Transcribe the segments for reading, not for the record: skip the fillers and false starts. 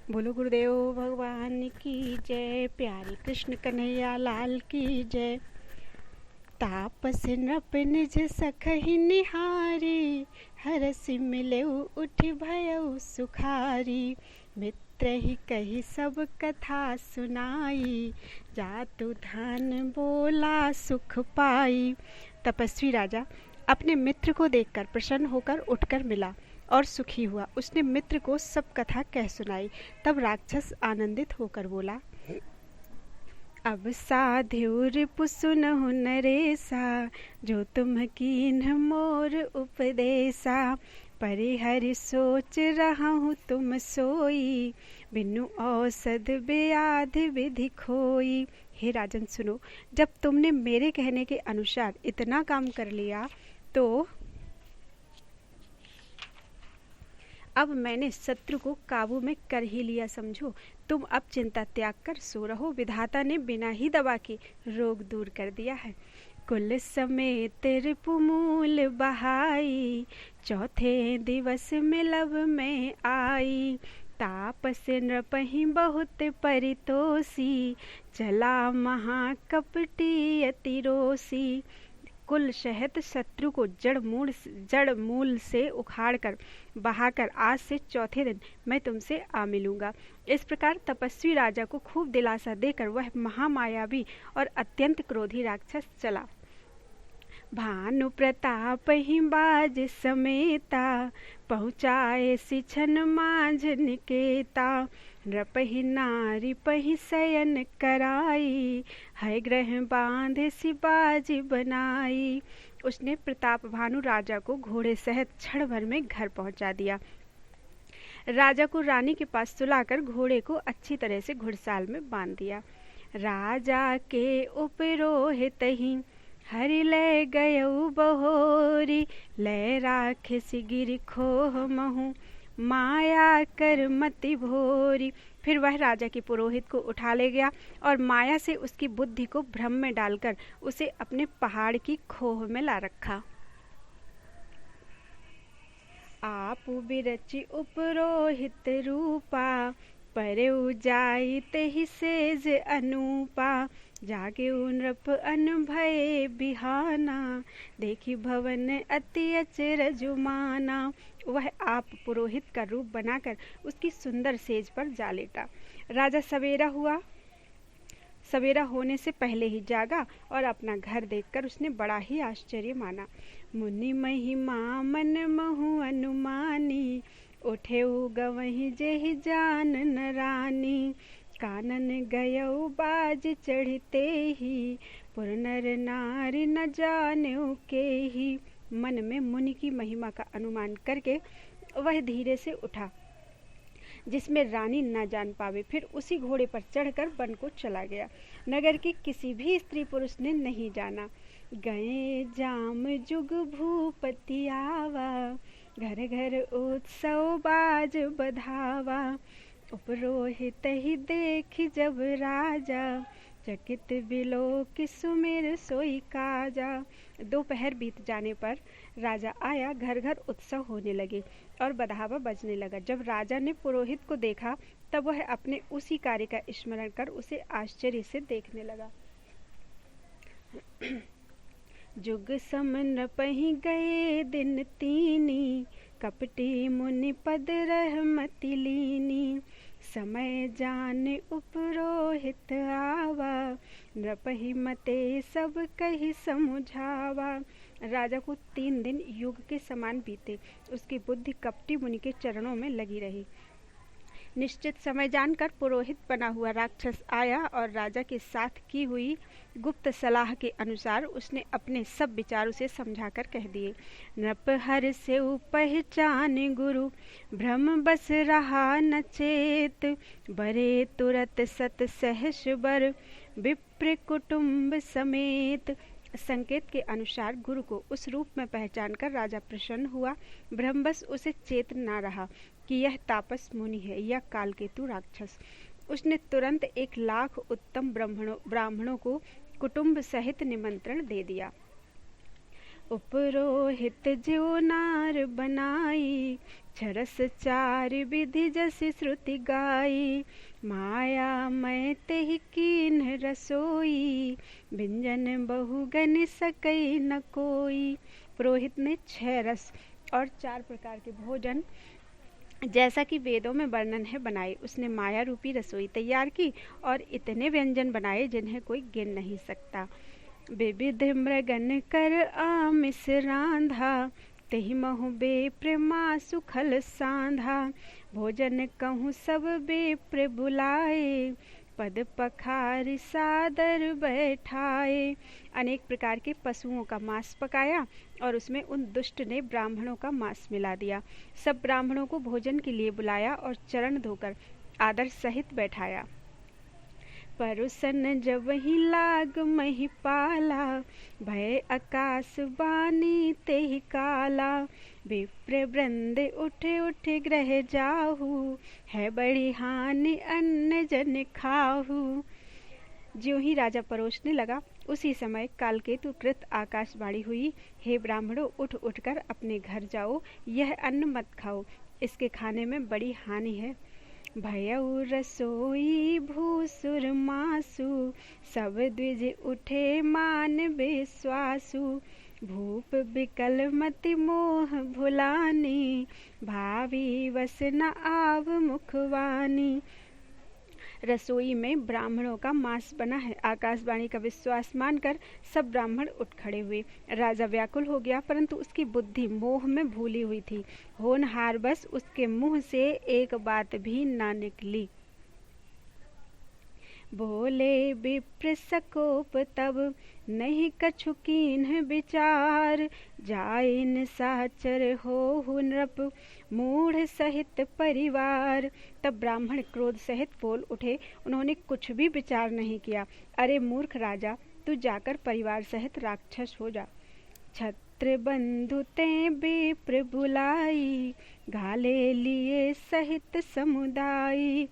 बोलो गुरुदेव भगवान की जय। प्यारे कृष्ण कन्हैया लाल की जय। तापस नृप निज सखहि निहारी, हरसि मिलेउ उठि भयउ सुखारी। मित्र ही कही सब कथा सुनाई, जातु धन बोला सुख पाई। तपस्वी राजा अपने मित्र को देखकर प्रसन्न होकर उठकर मिला और सुखी हुआ। उसने मित्र को सब कथा कह सुनाई। तब राक्षस आनंदित होकर बोला, अब साधु रिपु सुनहु नरेसा, जो तुम कीन्ह मोर उपदेसा। परिहरि सोच रहूं तुम सोई, बिनु औषध व्याधि विधि खोई। हे राजन सुनो, जब तुमने मेरे कहने के अनुसार इतना काम कर लिया तो अब मैंने शत्रु को काबू में कर ही लिया समझो। तुम अब चिंता त्याग कर सो रहो। विधाता ने बिना ही दवा के रोग दूर कर दिया है। कुल समेत रिपुमूल बहाई, चौथे दिवस मिलब में आई। तापस नृपहि बहुत परितोषी, चला महाकपटी अति रोषी। कुल सहित शत्रु को जड़ मूल से उखाड़कर बहाकर आज से चौथे दिन मैं तुमसे आ मिलूंगा। इस प्रकार तपस्वी राजा को खूब दिलासा देकर वह महामायावी और अत्यंत क्रोधी राक्षस चला। भानु प्रताप ही बाज समेता, पहुँचाए सिछन माझ निकेता। नृपहि नारी पहि शयन कराई, है ग्रह बांध सी बाज बनाई। उसने प्रताप भानु राजा को घोड़े सहित क्षण भर में घर पहुंचा दिया। राजा को रानी के पास सुलाकर घोड़े को अच्छी तरह से घुड़साल में बांध दिया। राजा के उपरोहित ही हरि ले गयउ बहोरी, ले राखसी गिर खोह महु, माया कर मति भोरी। फिर वह राजा के पुरोहित को उठा ले गया और माया से उसकी बुद्धि को भ्रम में डालकर उसे अपने पहाड़ की खोह में ला रखा। आप बिरचि उपरोहित रूपा, परउ जाई तेहि सेज अनूपा। जागे नृप अन भये बिहाना, देखी भवन अति अचरज माना। वह आप पुरोहित का रूप बनाकर उसकी सुंदर सेज पर जा लेटा। राजा सवेरा होने से पहले ही जागा और अपना घर देखकर उसने बड़ा ही आश्चर्य माना। मुनि महिमा मन महु अनुमानी, उठे गवहि जेहि जान न रानी। कानन गयउ बाज चढ़ते ही, पुर नर नारी न जाने के ही। मन में मुनि की महिमा का अनुमान करके वह धीरे से उठा जिसमें रानी न जान पावे। फिर उसी घोड़े पर चढ़कर वन को चला गया। नगर की किसी भी स्त्री पुरुष ने नहीं जाना। गए जाम जुग भूपति आवा, घर घर उत्सव बाज बधावा। उपरोहित ही देख जब राजा, चकित बिलोक सुमिर सोई काजा। दोपहर बीत जाने पर राजा आया। घर घर उत्सव होने लगे और बधावा बजने लगा। जब राजा ने पुरोहित को देखा तब वह अपने उसी कार्य का स्मरण कर उसे आश्चर्य से देखने लगा। जुग समन पहि गए दिन तीनी, कपटी मुनि पद रहमति लीनी। समय जान उपरोहित आवा, नृपहि मते सब कही समुझावा। राजा को 3 दिन युग के समान बीते। उसकी बुद्धि कपटी मुनि के चरणों में लगी रही। निश्चित समय जानकर पुरोहित बना हुआ राक्षस आया और राजा के साथ की हुई गुप्त सलाह के अनुसार उसने अपने सब विचार उसे समझाकर कह दिए। नृप हर से पहचान गुरु, भ्रम बस रहा न चेत। बरे तुरत सत सहस बर, विप्र कुटुंब समेत। संकेत के अनुसार गुरु को उस रूप में पहचानकर राजा प्रसन्न हुआ। भ्रमवश उसे चेत न रहा कि यह तापस मुनि है या कालकेतु राक्षस। उसने तुरंत 1 लाख उत्तम ब्राह्मणों को कुटुंब सहित निमंत्रण दे दिया। उपरोहित ज्यो नार बनाई, छरस चार विधि जसि श्रुति गाई, माया मैं तेहि कीन्ह रसोई, व्यंजन बहु गनि सकई न कोई। पुरोहित ने 6 रस और 4 प्रकार के भोजन जैसा कि वेदों में वर्णन है बनाए। उसने माया रूपी रसोई तैयार की और इतने व्यंजन बनाए जिन्हें कोई गिन नहीं सकता। विविध मृगन कर आमिष रांधा, तेहि महु बेप्र मासु खल सांधा। भोजन कहूँ सब बेप्र बुलाए, पद पखारि सादर बैठाए। अनेक प्रकार के पशुओं का मांस पकाया और उसमें उन दुष्ट ने ब्राह्मणों का मांस मिला दिया। सब ब्राह्मणों को भोजन के लिए बुलाया और चरण धोकर आदर सहित बैठाया। परुसन जब ही लाग मही पाला, भय आकाश बानी तेहि काला। विप्र वृंद उठे उठे ग्रह जाहू, है बड़ी हानि अन्न जन खाहू। ज्यों ही राजा परोसने लगा उसी समय कालकेतु कृत आकाशवाणी हुई, हे ब्राह्मणों, उठ उठकर अपने घर जाओ, यह अन्न मत खाओ, इसके खाने में बड़ी हानि है। भयउ रसोई भूसुर मासु, सब द्विज उठे मान विश्वासु। भूप बिकल मति मोह भुलानी, भावी वस न आव मुखवानी। रसोई में ब्राह्मणों का मांस बना है। आकाशवाणी का विश्वास मानकर सब ब्राह्मण उठ खड़े हुए। राजा व्याकुल हो गया, परंतु उसकी बुद्धि मोह में भूली हुई थी। होनहार बस उसके मुंह से एक बात भी ना निकली। बोले विप्र सकोप तब, नहीं कछु कीन्ह विचार। जाय निशाचर होहु नृप, मूढ़ सहित परिवार। तब ब्राह्मण क्रोध सहित बोल उठे। उन्होंने कुछ भी विचार नहीं किया। अरे मूर्ख राजा, तू जाकर परिवार सहित राक्षस हो जा। छत्र बंधु ते विप्र बुलाई, घाले लिए सहित समुदाय।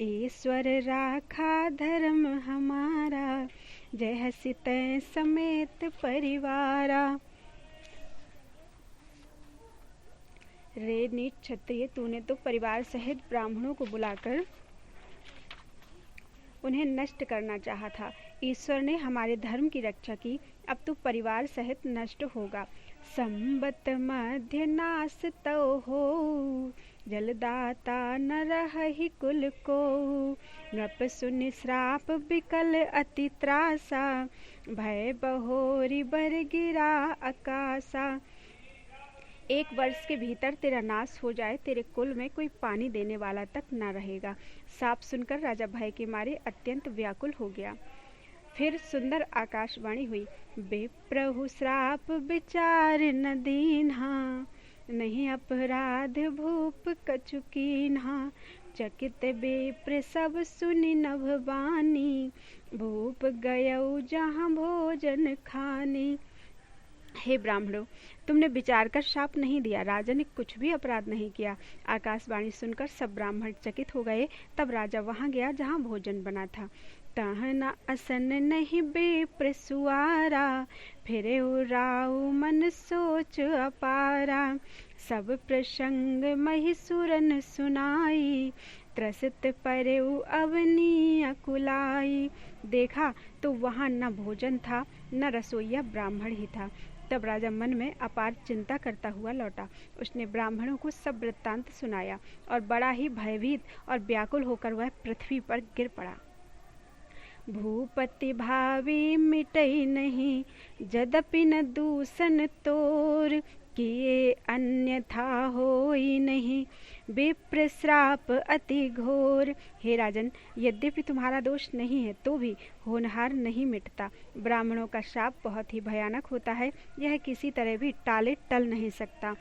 ईश्वर राखा धर्म हमारा, जय हसि तै समेत परिवारा। रे नीच क्षत्रिय, तूने तो परिवार सहित ब्राह्मणों को बुलाकर उन्हें नष्ट करना चाहा था। ईश्वर ने हमारे धर्म की रक्षा की, अब तू परिवार सहित नष्ट होगा। संबत मध्य नाश तो हो, जलदाता न रहि कुल को। नृप सुनि श्राप बिकल अति त्रासा, भय बहोरी बर गिरा आकाशा। 1 वर्ष के भीतर तेरा नाश हो जाए, तेरे कुल में कोई पानी देने वाला तक न रहेगा। साप सुनकर राजा भय के मारे अत्यंत व्याकुल हो गया। फिर सुंदर आकाशवाणी हुई, विप्रहु श्राप विचार न दीन्हा, नहीं अपराध भूप कछु कीन्हा। चकित विप्र सब सुनि नभ बानी, भूप गयउ जहाँ भोजन खानी। हे ब्राह्मणों, तुमने विचार कर शाप नहीं दिया, राजा ने कुछ भी अपराध नहीं किया। आकाशवाणी सुनकर सब ब्राह्मण चकित हो गए। तब राजा वहां गया जहां भोजन बना था। तहना असन नहीं विप्र सुआरा, फिरे राउ मन सोच अपारा। सब प्रसंग महिसुरन सुनाई, त्रसित परेउ अवनी अकुलाई। देखा तो वहां न भोजन था, न रसोइया ब्राह्मण ही था। तब राजा मन में अपार चिंता करता हुआ लौटा। उसने ब्राह्मणों को सब वृत्तांत सुनाया और बड़ा ही भयभीत और व्याकुल होकर वह पृथ्वी पर गिर पड़ा। भूपति भावी मिटई नहीं, यद्यपि न दूषण तोर। किए अन्यथा होई नहीं, विप्र श्राप अति घोर। हे राजन, यद्यपि तुम्हारा दोष नहीं है तो भी होनहार नहीं मिटता। ब्राह्मणों का श्राप बहुत ही भयानक होता है, यह किसी तरह भी टाले टल नहीं सकता।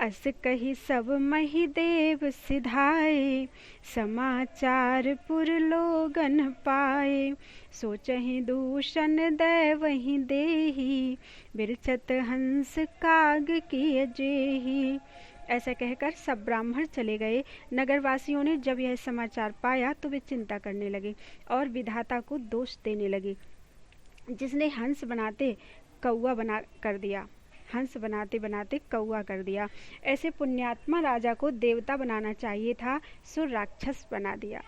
अस कही सब महिदेव सिधाए, समाचार पुर लोगन पाए। सोचहि दूषण दैवहि देही, बिरचत हंस काग किए जेही। ऐसा कहकर सब ब्राह्मण चले गए। नगरवासियों ने जब यह समाचार पाया तो वे चिंता करने लगे और विधाता को दोष देने लगे, जिसने हंस बनाते कौवा बना कर दिया। हंस बनाते बनाते कौआ कर दिया। ऐसे पुण्यात्मा राजा को देवता बनाना चाहिए था, सो राक्षस बना दिया।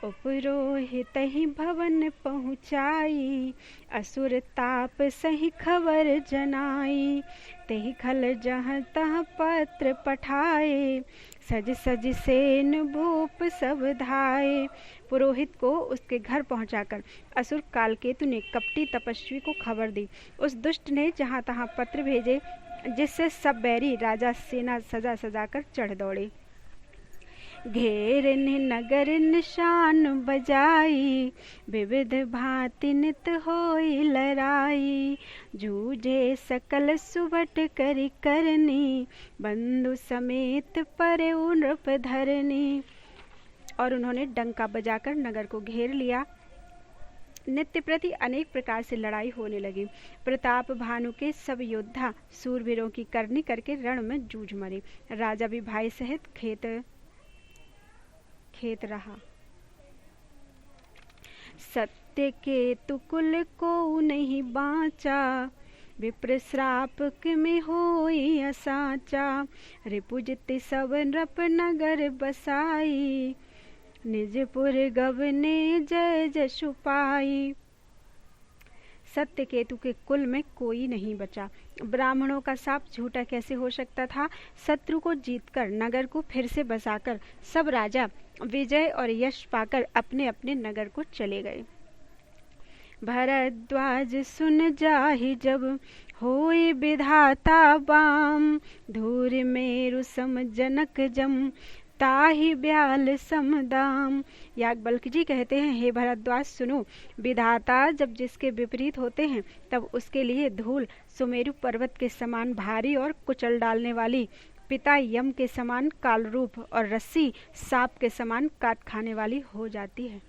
उपरोहित ही भवन पहुँचाई, असुर ताप सही खबर जनाई। तेहि खल जहाँ तहाँ पत्र पठाए, सज सज सेन भूप सब धाये। पुरोहित को उसके घर पहुंचाकर असुर कालकेतु ने कपटी तपस्वी को खबर दी। उस दुष्ट ने जहाँ तहाँ पत्र भेजे, जिससे सब बैरी राजा सेना सजा सजा कर चढ़ दौड़े। घेर ने नगर निशान बजाई, विविध भांति नित होई लड़ाई। जूझे सकल सुबट करि करनी, बंधु समेत परे नृप धरनी। और उन्होंने डंका बजाकर नगर को घेर लिया। नित्य प्रति अनेक प्रकार से लड़ाई होने लगी। प्रताप भानु के सब योद्धा सूरवीरों की करनी करके रण में जूझ मरे। राजा भी भाई सहित खेत रहा। सत्य के तुकुल को नहीं बाँचा, विप्र श्राप में होई असाचा। रिपुजित सब नृप नगर बसाई, निजपुर गवने जय जशु पाई। सत्य केतु के कुल में कोई नहीं बचा। ब्राह्मणों का शाप झूठा कैसे हो सकता था। शत्रु को जीतकर नगर को फिर से बसाकर सब राजा विजय और यश पाकर अपने अपने नगर को चले गए। भरद्वाज सुन जाहि जब होई विधाता बाम, धूर मेरु सम जनक जम, ताहि ब्याल समदाम। याज्ञवल्क्य जी कहते हैं, हे भरद्वाज सुनो, विधाता जब जिसके विपरीत होते हैं तब उसके लिए धूल सुमेरु पर्वत के समान भारी और कुचल डालने वाली, पिता यम के समान काल रूप और रस्सी सांप के समान काट खाने वाली हो जाती है।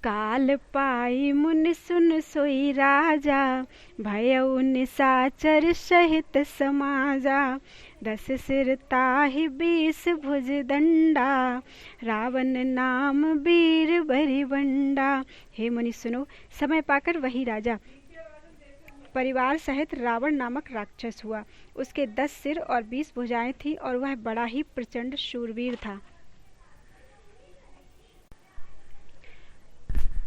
काल पाई मुनि सुन सोई राजा, भयउ निशाचर सहित समाजा। 10 सिर ताहि 20 भुज दंडा, रावण नाम वीर बरिबंडा। हे मुनि सुनो, समय पाकर वही राजा परिवार सहित रावण नामक राक्षस हुआ। उसके 10 सिर और 20 भुजाएं थी और वह बड़ा ही प्रचंड शूरवीर था।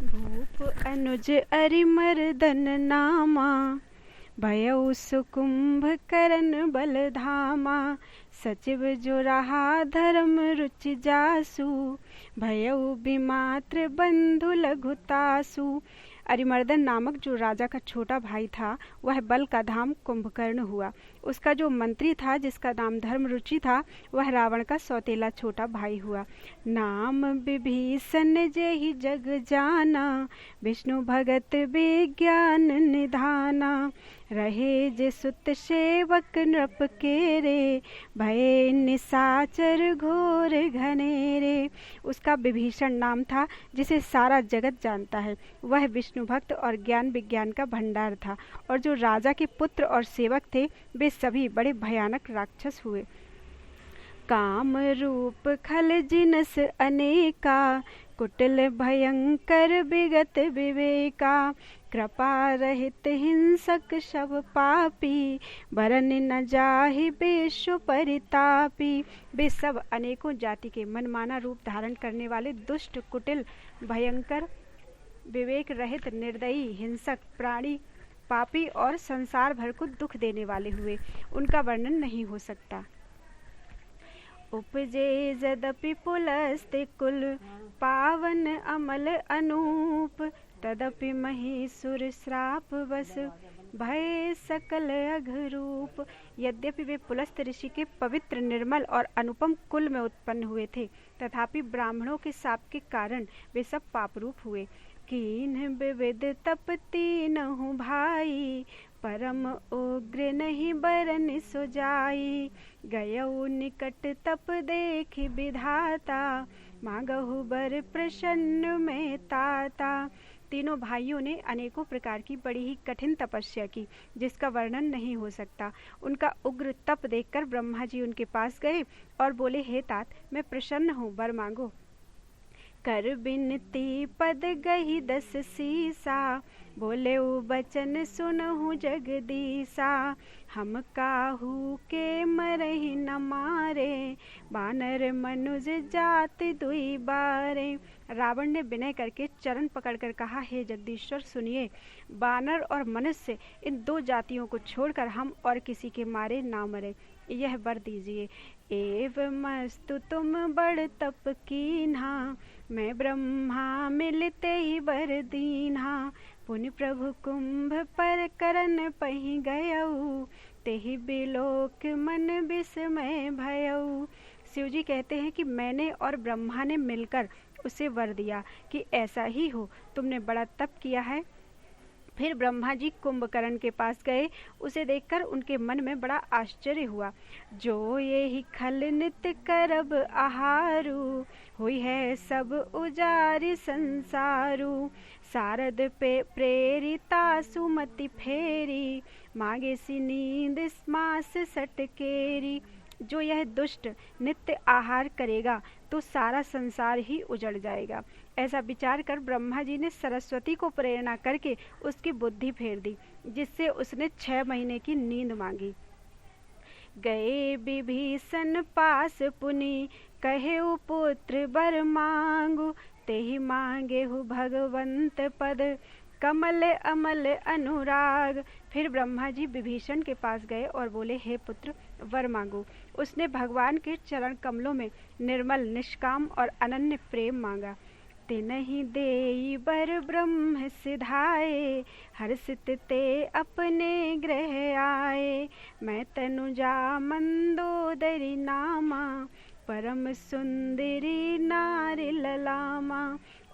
भूप अनुज अरिमर्दन नामा, भयउ सुकुंभ करन बलधामा। सचिव जो रहा धर्म रुचि जासु, भयउ विमात्र बंधु लघुतासु। अरिमर्दन नामक जो राजा का छोटा भाई था, वह बल का धाम कुंभकर्ण हुआ। उसका जो मंत्री था, जिसका नाम धर्मरुचि था, वह रावण का सौतेला छोटा भाई हुआ। नाम विभीषण जेहि जग जाना, विष्णु भगत विज्ञान निधाना। रहे जे सुत सेवक नृप केरे, भय निशाचर घोर घनेरे। उसका विभीषण नाम था, जिसे सारा जगत जानता है। वह विष्णु भक्त और ज्ञान विज्ञान का भंडार था। और जो राजा के पुत्र और सेवक थे, वे सभी बड़े भयानक राक्षस हुए। काम रूप खल जिनस अनेका, कुटिल भयंकर विगत विवेका। कृपा रहित हिंसक सब पापी, बरन न जाहि विश्व परितापी। वे सब अनेकों जाति के मनमाना रूप धारण करने वाले दुष्ट, कुटिल, भयंकर, विवेक रहित, निर्दयी, हिंसक, प्राणी, पापी और संसार भर को दुख देने वाले हुए। उनका वर्णन नहीं हो सकता। उपजे यद्यपि पुलस्त्य कुल, पावन अमल अनूप। तदपि महीसुर श्राप बस, भय सकल अघरूप। यद्यपि वे पुलस्त्य ऋषि के पवित्र, निर्मल और अनुपम कुल में उत्पन्न हुए थे, तथापि ब्राह्मणों के शाप के कारण वे सब पापरूप हुए। कीन्ह विविध तप तीनहु भाई, परम उग्र नहीं बरन सो जाई। गयउ निकट तप देखि विधाता, मांगहु बर प्रसन्न में ताता। तीनों भाइयों ने अनेकों प्रकार की बड़ी ही कठिन तपस्या की, जिसका वर्णन नहीं हो सकता। उनका उग्र तप देखकर ब्रह्मा जी उनके पास गए और बोले, हे तात, मैं प्रसन्न हूँ, वर मांगो। कर बिनती पद गही 10 सीसा, बोले उ बचन सुनहु जगदीसा। हम काहू के मरहि न मारे, बानर मनुज जात दुई बारे। रावण ने विनय करके चरण पकड़कर कहा, हे जगदीश्वर सुनिए, बानर और मनुष्य इन 2 जातियों को छोड़कर हम और किसी के मारे ना मरे, यह वर दीजिए। एवमस्तु तुम बड़ तप कीन्हा, मैं ब्रह्मा मिलते ही वर दीन्हा। पुनि प्रभु कुंभ पर करन पहि गयऊ, तेहि बिलोक मन विस्मय भयऊ। शिव जी कहते हैं कि मैंने और ब्रह्मा ने मिलकर उसे वर दिया कि ऐसा ही हो, तुमने बड़ा तप किया है। फिर ब्रह्मा जी कुंभकर्ण के पास गए, उसे देखकर उनके मन में बड़ा आश्चर्य हुआ। जो ये ही खल नित्य करब आहारू, हुई है सब उजारी संसारू। सारद पे प्रेरिता सुमति फेरी, मांगे सी नींद स्मास सटकेरी। जो यह दुष्ट नित्य आहार करेगा तो सारा संसार ही उजड़ जाएगा। ऐसा विचार कर ब्रह्मा जी ने सरस्वती को प्रेरणा करके उसकी बुद्धि फेर दी, जिससे उसने 6 महीने की नींद मांगी। गए विभीषण पास पुनि, कहे पुत्र बर मांगू। तेहि मांगे हु भगवंत पद, कमल अमल अनुराग। फिर ब्रह्मा जी विभीषण के पास गए और बोले, हे पुत्र वर मांगो। उसने भगवान के चरण कमलों में निर्मल निष्काम और अनन्य प्रेम मांगा। तिनहि देई बर ब्रह्म सिधाए, हर्षित ते अपने ग्रह आए। मैं तनुजा मंदोदरी नामा, परम सुंदरी नारी ललामा।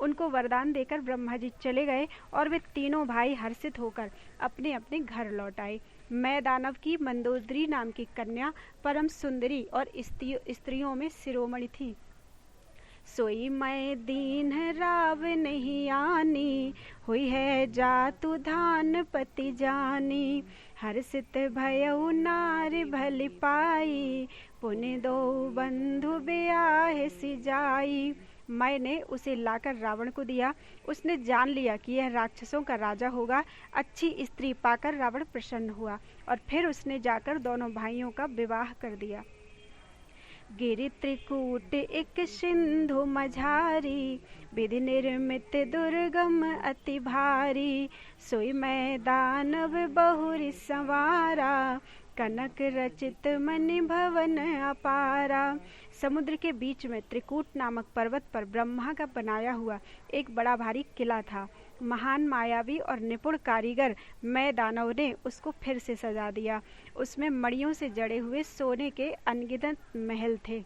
उनको वरदान देकर ब्रह्मा जी चले गए और वे तीनों भाई हर्षित होकर अपने अपने घर लौट आए। मैं दानव की मंदोदरी नाम की कन्या परम सुंदरी और स्त्रियों में शिरोमणि थी। सोई मैं दीन राव नहीं आनी, हुई है जातु धान पति जानी। हर्षित भयउ नारी भली पाई, पुनि दो बंधु ब्याह सिजाई। मैंने उसे लाकर रावण को दिया। उसने जान लिया कि यह राक्षसों का राजा होगा। अच्छी स्त्री पाकर रावण प्रसन्न हुआ और फिर उसने जाकर दोनों भाइयों का विवाह कर दिया। गिरि त्रिकूट एक सिंधु मझारी, विधि निर्मित दुर्गम अति भारी। सोई मैं दानव बहुरी संवारा, कनक रचित मणि भवन अपारा। समुद्र के बीच में त्रिकूट नामक पर्वत पर ब्रह्मा का बनाया हुआ एक बड़ा भारी किला था। महान मायावी और निपुण कारीगर मैं दानव ने उसको फिर से सजा दिया। उसमें मणियों से जड़े हुए सोने के अनगिनत महल थे।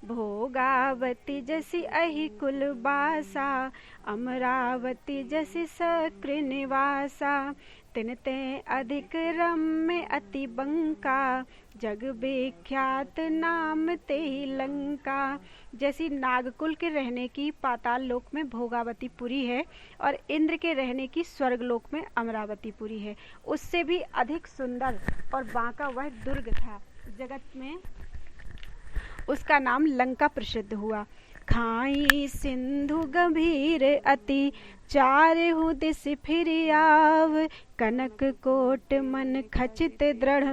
भोगावती जैसी अहि कुल बासा, अमरावती जैसी सक्र निवासा। तिनते अधिक रम्य अति बंका, जग विख्यात नाम ते लंका। जैसी नागकुल के रहने की पाताल लोक में भोगावती पुरी है और इंद्र के रहने की स्वर्गलोक में अमरावती पुरी है, उससे भी अधिक सुंदर और बांका वह दुर्ग था। जगत में उसका नाम लंका प्रसिद्ध हुआ। खाई सिंधु गंभीर अति, चारहु दिस फिर आव। कनक कोट मन खचित दृढ़,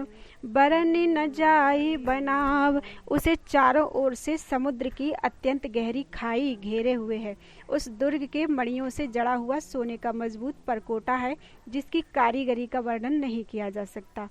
बरनि न जाई बनाव। उसे चारों ओर से समुद्र की अत्यंत गहरी खाई घेरे हुए है। उस दुर्ग के मणियों से जड़ा हुआ सोने का मजबूत परकोटा है, जिसकी कारीगरी का वर्णन नहीं किया जा सकता।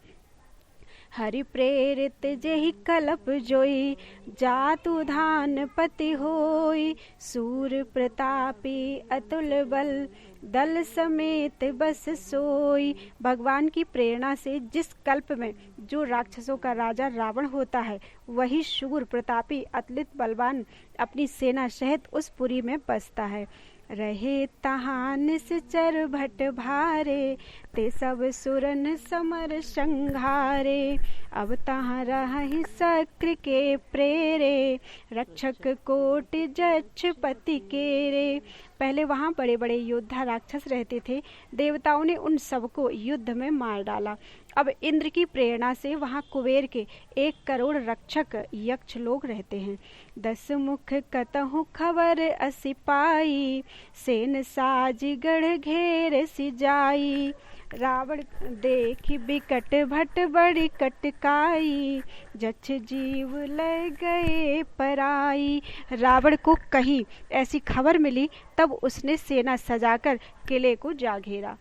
हरि प्रेरित जेहि कलप जोई, जातु धान पति होई। सूर प्रतापी अतुल बल, दल समेत बस सोई। भगवान की प्रेरणा से जिस कल्प में जो राक्षसों का राजा रावण होता है, वही शूर प्रतापी अतुलित बलवान अपनी सेना सहित उस पुरी में बसता है। रहे तहाँ निश्चर भट भारे, ते सब सुरन समर संघारे। अब तहाँ रहि सक्र के प्रेरे, रक्षक कोटि जक्ष पति केरे। पहले वहाँ बड़े बड़े योद्धा राक्षस रहते थे। देवताओं ने उन सबको युद्ध में मार डाला। अब इंद्र की प्रेरणा से वहां कुबेर के 1 करोड़ रक्षक यक्ष लोग रहते हैं। 10 मुख कतहु खबर असि पाई, सेन साज गढ़ घेर सिजाई। रावण देखी बिकट भट बड़ी कटकाई, जछ जीव ले गए पराई। रावण को कहीं ऐसी खबर मिली, तब उसने सेना सजाकर किले को जा घेरा।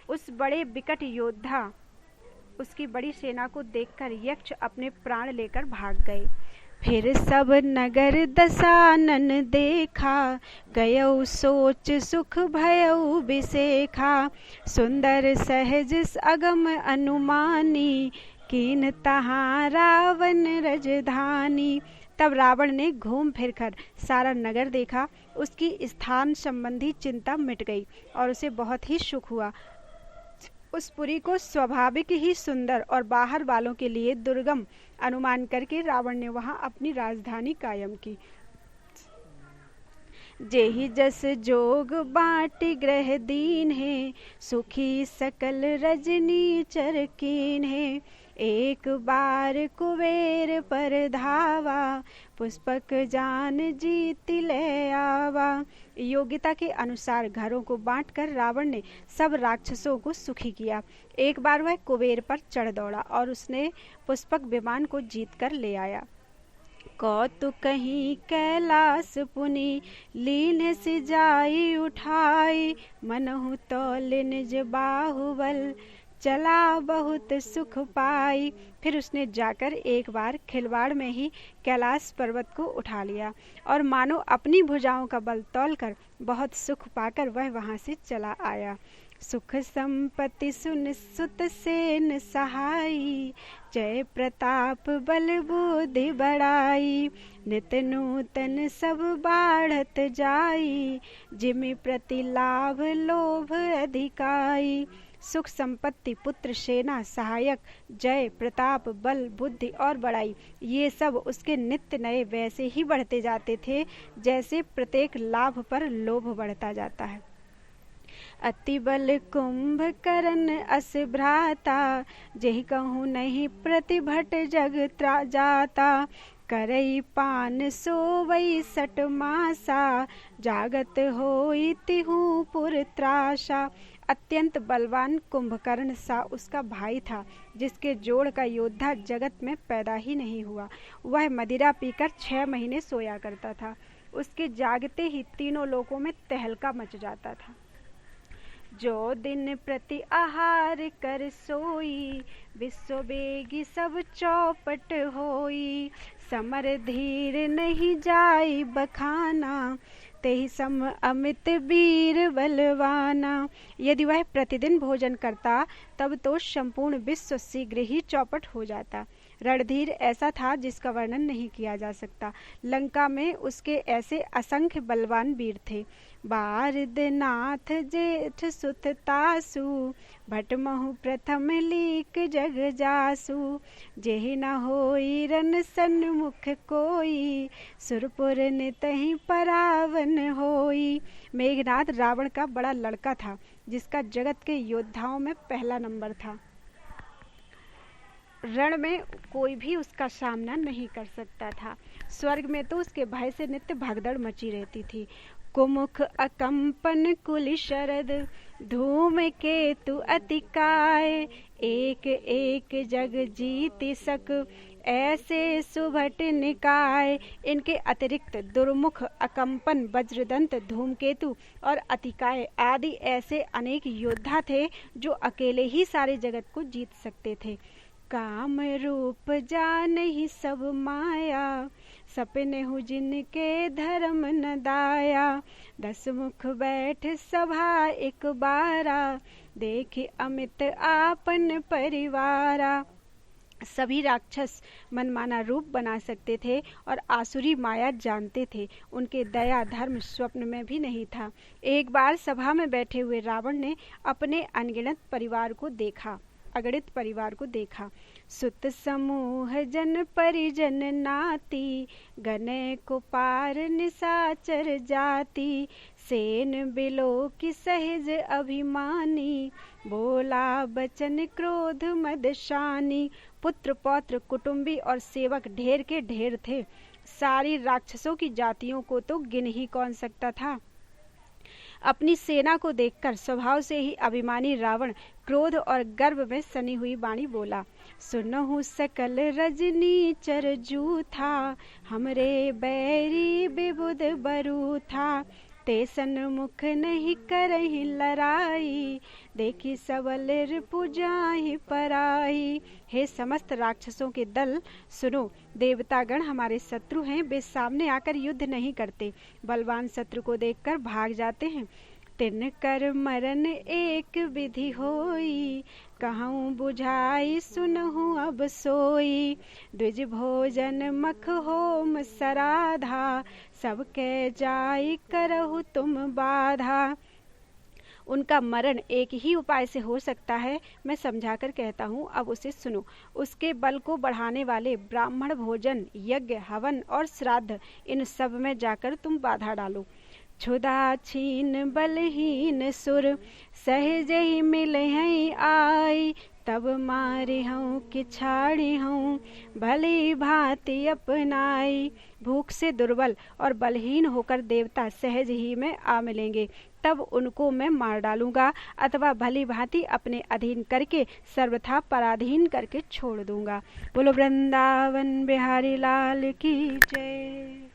उस बड़े बिकट योद्धा उसकी बड़ी सेना को देखकर यक्ष अपने प्राण लेकर भाग गए। फिर सब नगर दसानन देखा, गयौ सोच सुख भयौ बिसेखा। सुंदर सहज अगम अनुमानी, कीन तहाँ रावण रजधानी। तब रावण ने घूम फिर कर सारा नगर देखा, उसकी स्थान संबंधी चिंता मिट गई और उसे बहुत ही सुख हुआ। उस पुरी को स्वाभाविक ही सुंदर और बाहर वालों के लिए दुर्गम अनुमान करके रावण ने वहां अपनी राजधानी कायम की। जेहि जस जोग बाटी ग्रह दीन है, सुखी सकल रजनी चर कीन है। एक बार कुबेर पर धावा, पुष्पक जान जीत ले आवा। योग्यता के अनुसार घरों को बांटकर रावण ने सब राक्षसों को सुखी किया। एक बार वह कुबेर पर चढ़ दौड़ा और उसने पुष्पक विमान को जीत कर ले आया। कौतुक कहीं कैलाश पुनि, लीन सिजाई उठाई। मनहु तौल निज बाहुबल, चला बहुत सुख पाई। फिर उसने जाकर एक बार खिलवाड़ में ही कैलाश पर्वत को उठा लिया और मानो अपनी भुजाओं का बल तौलकर बहुत सुख पाकर वह वहां से चला आया। सुख संपत्ति सुन सुत सेन सहाई, जय प्रताप बल बुद्धि बढ़ाई। नित नूतन सब बाढ़त जाई, जिमि प्रति लाभ लोभ अधिकाई। सुख संपत्ति पुत्र सेना सहायक जय प्रताप बल बुद्धि और बड़ाई, ये सब उसके नित्य नए वैसे ही बढ़ते जाते थे जैसे प्रत्येक लाभ पर लोभ बढ़ता जाता है। अति बल कुंभकर्ण अस भ्राता, जेहि कहूँ नहीं प्रतिभट जग जाता। करई पान सोवई सट मासा, जागत होई तिहु पुर त्रासा। अत्यंत बलवान कुंभकर्ण सा उसका भाई था, जिसके जोड़ का योद्धा जगत में पैदा ही नहीं हुआ। वह मदिरा पीकर 6 महीने सोया करता था। उसके जागते ही तीनों लोकों में तहलका मच जाता था। जो दिन प्रति आहार कर सोई, विश्व बेगी सब चौपट होई। समर धीर नहीं जाई बखाना, तेहि सम अमित वीर बलवाना। यदि वह प्रतिदिन भोजन करता तब तो संपूर्ण विश्व शीघ्र ही चौपट हो जाता। रणधीर ऐसा था जिसका वर्णन नहीं किया जा सकता। लंका में उसके ऐसे असंख्य बलवान वीर थे। बारदनाथ जेठ सुत तासु, भटमहु प्रथम लीक जग जासु। जेहि न होई रन सन्मुख कोई, सुरपुर नितहि परावन होई। मेघनाथ रावण का बड़ा लड़का था, जिसका जगत के योद्धाओं में पहला नंबर था। रण में कोई भी उसका सामना नहीं कर सकता था। स्वर्ग में तो उसके भय से नित्य भगदड़ मची रहती थी। कुमुख अकंपन कुल शरद, धूम केतु अतिकाय। एक एक जग जीति सक, ऐसे सुभट निकाय। इनके अतिरिक्त दुर्मुख अकंपन वज्रदंत धूमकेतु और अतिकाय आदि ऐसे अनेक योद्धा थे जो अकेले ही सारे जगत को जीत सकते थे। काम रूप जानहि सब माया, सपनेहु जिनके धर्म न दाया। 10 मुख बैठ सभा एक बारा, देखि अमित आपन परिवारा। सभी राक्षस मनमाना रूप बना सकते थे और आसुरी माया जानते थे। उनके दया धर्म स्वप्न में भी नहीं था। एक बार सभा में बैठे हुए रावण ने अपने अनगिनत परिवार को देखा। अगणित परिवार को देखा। सुत समूह जन परिजन नाती, गने को पार निशाचर जाति। सेन बिलो की सहज अभिमानी, बोला बचन क्रोध मद शानी। पुत्र पौत्र कुटुंबी और सेवक ढेर के ढेर थे। सारी राक्षसों की जातियों को तो गिन ही कौन सकता था। अपनी सेना को देखकर स्वभाव से ही अभिमानी रावण क्रोध और गर्व में सनी हुई वाणी बोला, सुनहु सकल रजनी चर जूथा, हमरे बैरी बिबुद बरू था। ते सन्मुख नहीं करहि लड़ाई, देखी सबल रिपु जाहि पराई। हे समस्त राक्षसों के दल, सुनो, देवतागण हमारे शत्रु हैं। वे सामने आकर युद्ध नहीं करते, बलवान शत्रु को देखकर भाग जाते हैं। तिन कर मरन एक विधि होई, कहूँ बुझाई सुनहु अब सोई। द्विज भोजन मख होम सराधा, सबके जाई करहु तुम बाधा। उनका मरण एक ही उपाय से हो सकता है, मैं समझाकर कहता हूँ, अब उसे सुनो। उसके बल को बढ़ाने वाले ब्राह्मण भोजन, यज्ञ, हवन और श्राद्ध, इन सब में जाकर तुम बाधा डालो। क्षुधा छीन बलहीन सुर, सहज ही मिले हैं आई। तब मारे हूँ कि छाड़ी हूँ, भली भांति अपनाई। भूख से दुर्बल और बलहीन होकर देवता सहज ही में आ मिलेंगे, तब उनको मैं मार डालूंगा, अथवा भली भांति अपने अधीन करके सर्वथा पराधीन करके छोड़ दूंगा। बोलो वृंदावन बिहारी लाल की जय।